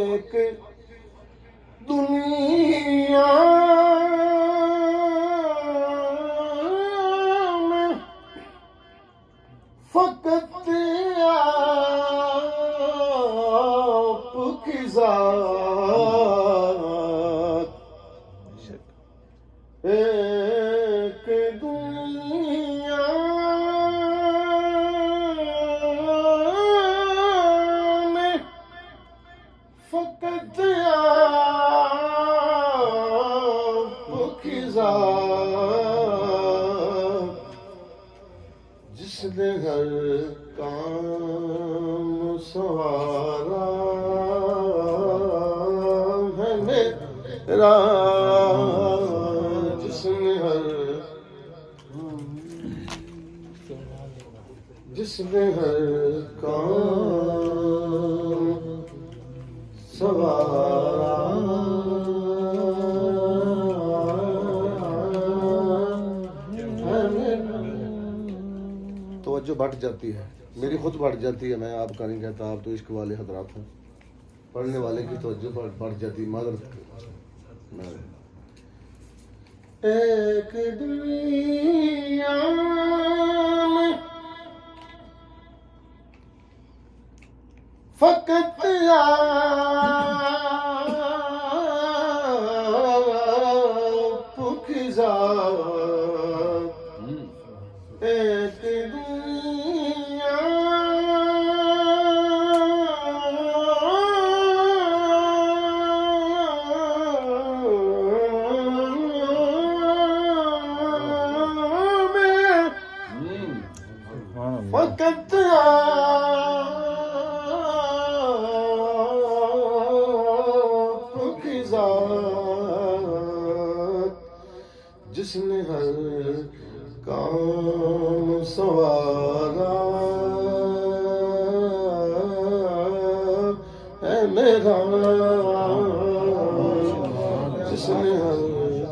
एक दुनिया में फकत आपकी ज़ात, एक दुनिया में फकत आपकी ज़ात, जिसने हर काम सवारा है मेरा, जिसने हर काम सवारा है मेरा। तवज्जो बढ़ जाती है, मेरी खुद बढ़ जाती है, मैं आपका नहीं कहता, आप तो इश्क वाले हजरात हैं, पढ़ने वाले की तवज्जो बढ़ जाती है। मादरत एक दुनिया में फकत आपकी ज़ात, एक दुनिया में फकत आपकी ज़ात, जिसने हर काम सवारा है मेरा, जिसने हर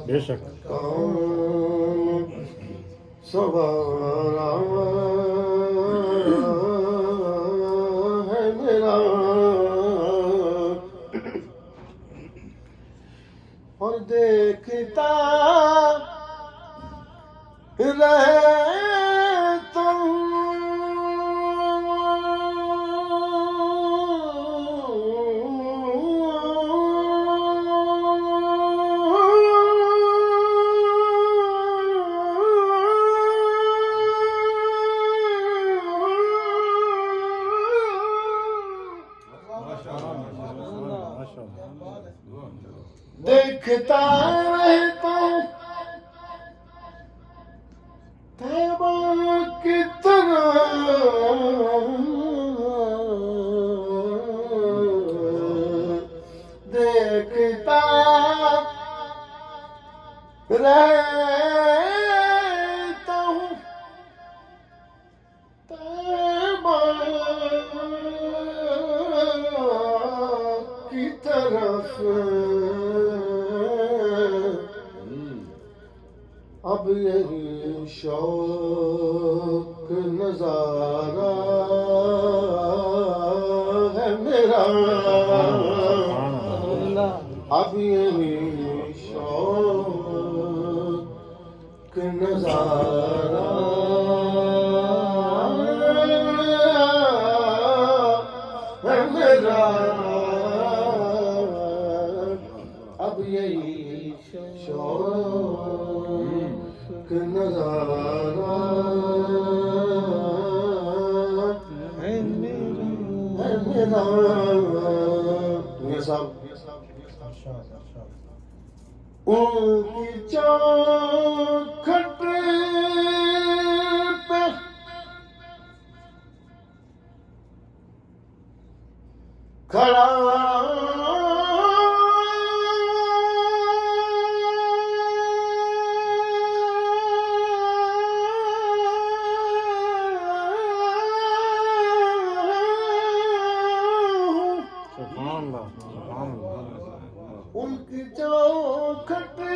बेशक काम सवारा है मेरा। और देखता रहता हूँ देखता रहता हूँ तैबा की तरह, देखता रहता हूँ तैबा की तरफ, अब यही शौक नजारा है मेरा, अब यही शौक नजारा है मेरा, अब यही शौक नजारा है मेरा। साहब उनकी चौखट पे खड़ा उनकी चौखट पे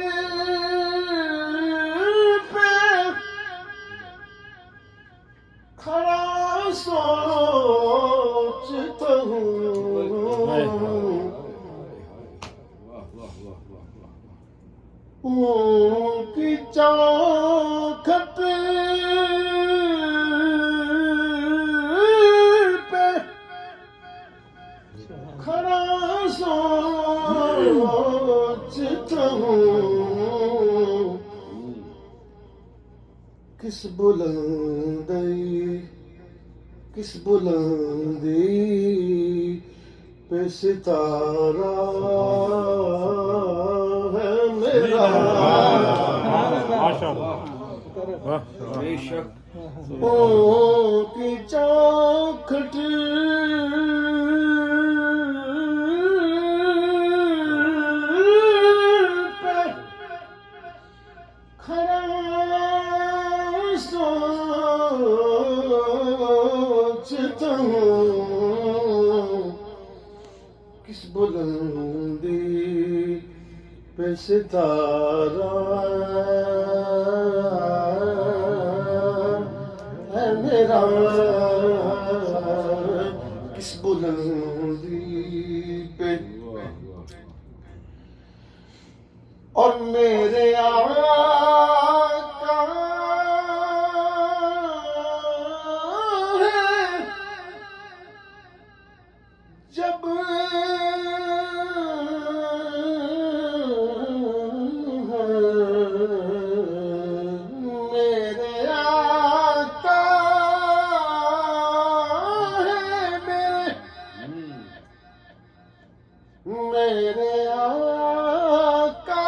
खड़ा सोचता हूँ चौखट पे खड़ा सोचता हूँ किस बुलंदी पे सितारा है मेरा। बेशक ओ की चौखट पे खड़ा सोचता हूँ किस बुलंदी पे सितारा है मेरा, किस बुलंदी पे। और मेरे आका है जब मेरे आका है मेरे आका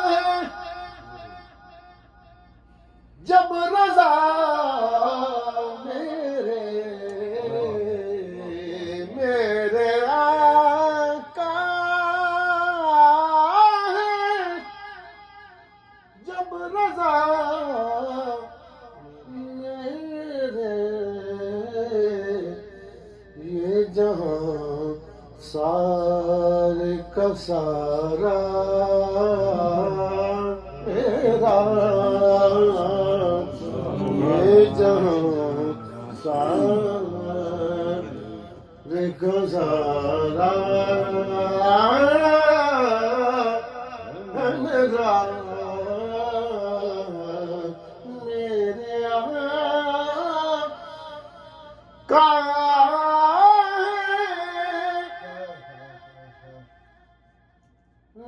है जब रज़ा मेरे आका है जब रज़ा मेरे, ये जहां सारे का सारा मेरा, ये जहां सारे का सारा मेरा, मेरे आका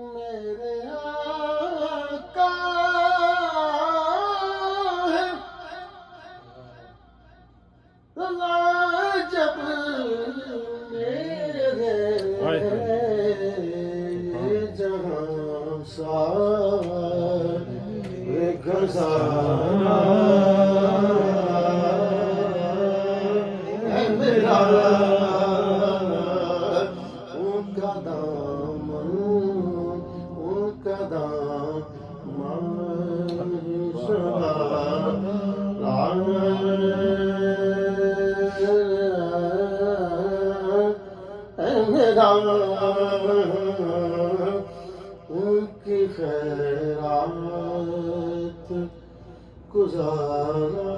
मेरे आका है रज़ा जब मेरे, ये जहां सारे खज़ाना है मेरा, उनका दामन मेरा, उनकी खैरात गुजारा